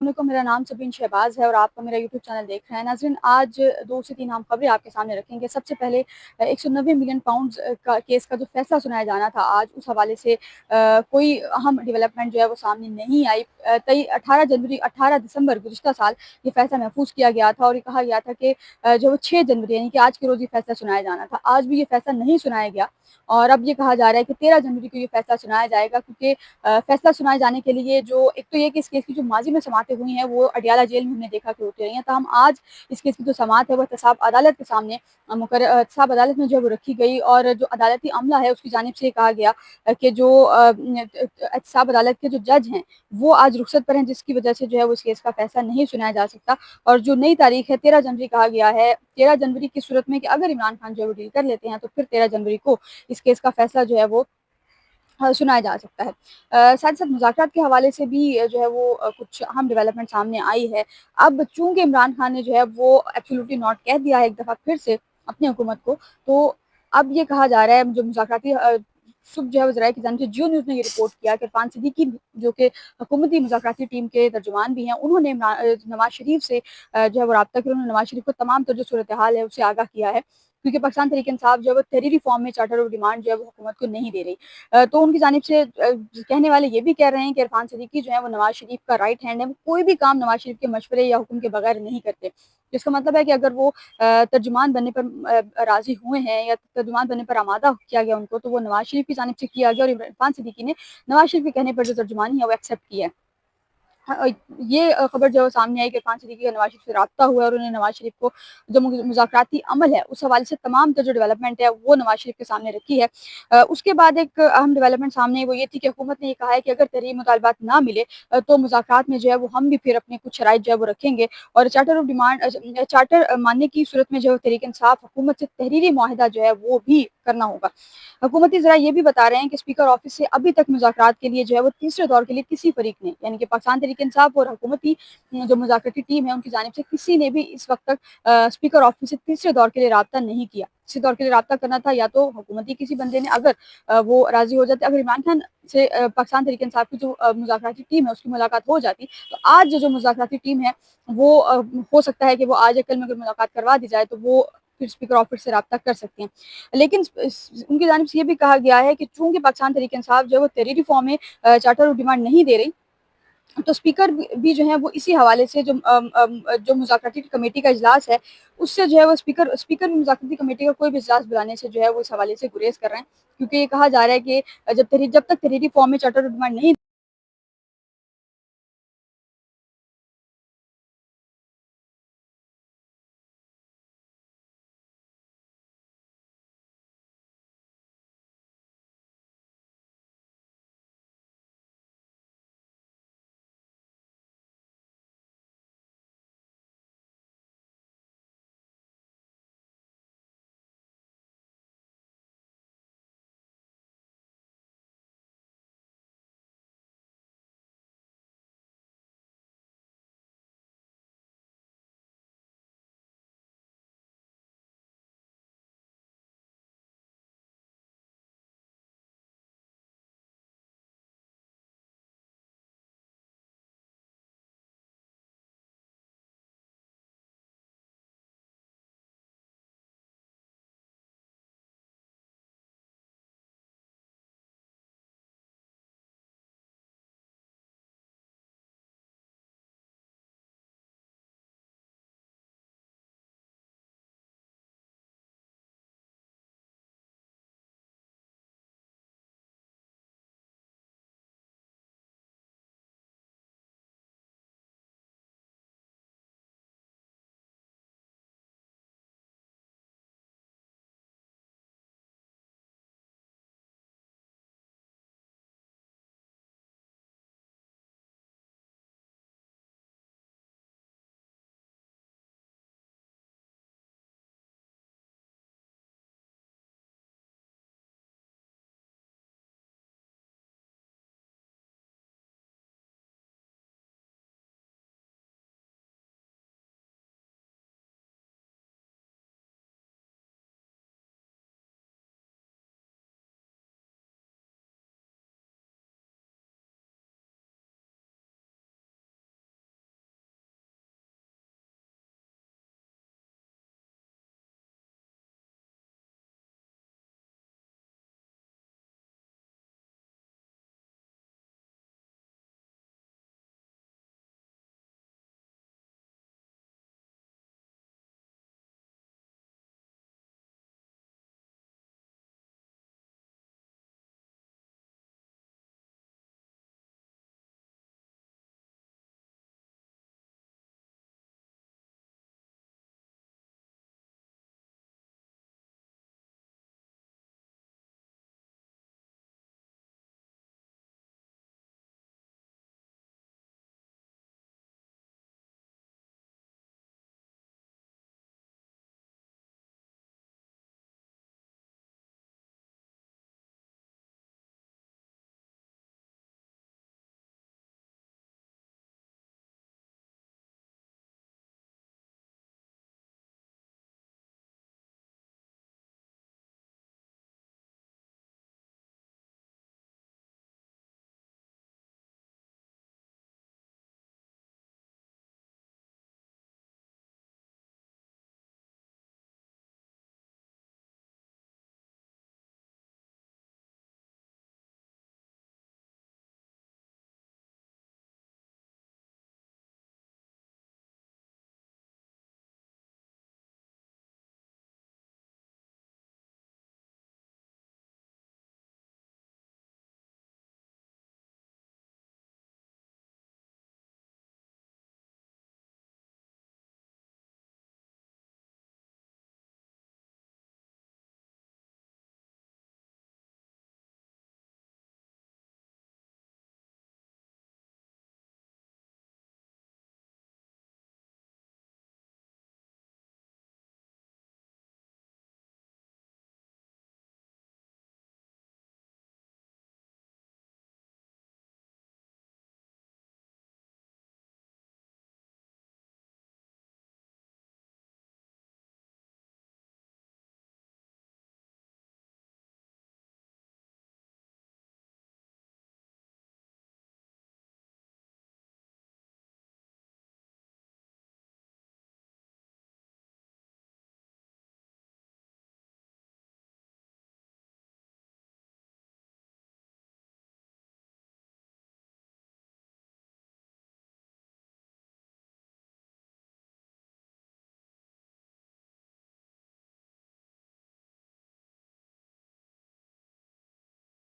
को मेरा नाम सबीन शहबाज है और आपका मेरा यूट्यूब चैनल देख रहे हैं। नाज़रीन, आज 2 से 3 अहम खबरें आपके सामने रखेंगे। सबसे पहले 190 मिलियन पाउंड्स का केस का जो फैसला सुनाया जाना था आज, उस हवाले से कोई अहम डेवलपमेंट जो है वो सामने नहीं आई। 18 दिसंबर गुज़िश्ता साल ये फैसला महफूज किया गया था और ये कहा गया था कि जो 6 जनवरी यानी कि आज के रोज़ ये फैसला सुनाया जाना था। आज भी ये फैसला नहीं सुनाया गया और अब ये कहा जा रहा है कि 13 जनवरी को ये फैसला सुनाया जाएगा, क्योंकि फैसला सुनाए जाने के लिए जो एक तो ये कि इस केस की जो माजी में समातें हुई हैं वो अडियाला जेल में हमने देखा कि होती रही हैं। तमाम आज इस केस की जो समात है वो एहतसाब अदालत के सामने एहतसाब अदालत में जो है वो रखी गई और जो अदालती अमला है उसकी जानिब से कहा गया कि जो एहतसाब अदालत के जो जज हैं वो आज रुखसत पर हैं, जिसकी वजह से जो है वो इस केस का फैसला नहीं सुनाया जा सकता। और जो नई तारीख है 13 जनवरी कहा गया है। 13 जनवरी की सूरत में कि अगर इमरान खान जो है वो डील कर लेते हैं तो फिर 13 जनवरी को इस केस का फैसला जो है वो सुनाया जा सकता है। साथ ही साथ मुज़ाकरात के हवाले से भी जो है वो कुछ अहम डेवलपमेंट सामने आई है। अब चूँकि इमरान खान ने जो है वो एब्सोल्युटली नॉट कह दिया है एक दफ़ा फिर से अपनी हुकूमत को, तो अब ये कहा जा रहा है जो मुज़ाकराती सुबह जो है वो ज़राए की जानिब से जियो न्यूज़ ने ये रिपोर्ट किया कि इरफान सिद्दीकी जो कि हुकूमती मुज़ाकराती टीम के तर्जुमान भी हैं, उन्होंने नवाज़ शरीफ से जो है वो राब्ता किया। उन्होंने नवाज़ शरीफ को तमाम जो सूरत हाल है उससे आगाह किया है, क्योंकि पाकिस्तान तहरीक इंसाफ जो है वो तहरीरी फॉर्म में चार्टर ऑफ डिमांड जो है वो हुकूमत को नहीं दे रही। तो उनकी जानिब से कहने वाले ये भी कह रहे हैं कि इरफान सिद्दीकी जो है वो नवाज़ शरीफ का राइट हैंड है, वो कोई भी काम नवाज़ शरीफ के मशवरे या हुक्म के बगैर नहीं करते। जिसका मतलब है कि अगर वो तर्जुमान बनने पर राज़ी हुए हैं या तर्जुमान बनने पर आमादा किया गया उनको, तो वो नवाज़ शरीफ की जानिब से किया गया और इरफान सिद्दीकी ने नवाज़ शरीफ के कहने पर जो तर्जुमानी है वो एक्सेप्ट किया है। हाँ, ये खबर जो सामने आई कि इरफान सिद्दीकी का नवाज़ शरीफ से राब्ता हुआ है और उन्होंने नवाज़ शरीफ को जो मुज़ाकराती अमल है उस हवाले से तमाम जो डेवलपमेंट है वो नवाज़ शरीफ के सामने रखी है। उसके बाद एक अहम डेवलपमेंट सामने आई, वो ये थी कि हुकूमत ने ये कहा है कि अगर तहरीरी मुतालबात ना मिले तो मुज़ाकरात में जो है वो हम भी फिर अपने कुछ शराइत जो है वो रखेंगे और चार्टर मानने की सूरत में जो है तहरीक इंसाफ हुकूमत से तहरीरी मुआहिदा जो है वो भी करना होगा। हुकूमती ज़रा ये भी बता रहे हैं कि स्पीकर ऑफिस से अभी तक मुज़ाकरात के लिए जो है वो तीसरे दौर के लिए किसी फरीक ने यानी कि पाकिस्तान तहरीक इंसाफ और हुकूमती जो मुज़ाकराती टीम है उनकी जानिब से किसी ने भी इस वक्त तक स्पीकर ऑफिस से तीसरे दौर के लिए राब्ता नहीं किया। तीसरे दौर के लिए राब्ता करना था या तो हुकूमती किसी बंदे ने, अगर वो राज़ी हो जाते, अगर इमरान खान से पाकिस्तान तहरीक इंसाफ की जो मुज़ाकराती टीम है उसकी मुलाकात हो जाती, तो आज जो मुज़ाकराती टीम है वो हो सकता है कि वो आज या कल में अगर मुलाकात करवा दी जाए तो वो फिर स्पीकर ऑफिस से राब्ता कर सकते हैं। लेकिन उनकी जानिब से ये भी कहा गया है कि चूंकि पाकिस्तान तहरीक इंसाफ जो है वो तहरीरी फॉर्म में चार्टर ऑफ डिमांड नहीं दे रही, तो स्पीकर भी जो है वो इसी हवाले से जो मुज़ाकराती कमेटी का इजलास है उससे जो है वो स्पीकर स्पीकर भी मुज़ाकराती कमेटी का कोई भी इजलास बुलाने से जो है वो इस हवाले से गुरेज कर रहे हैं, क्योंकि ये कहा जा रहा है कि जब तक तहरीरी फॉर्म में चार्टर ऑफ डिमांड नहीं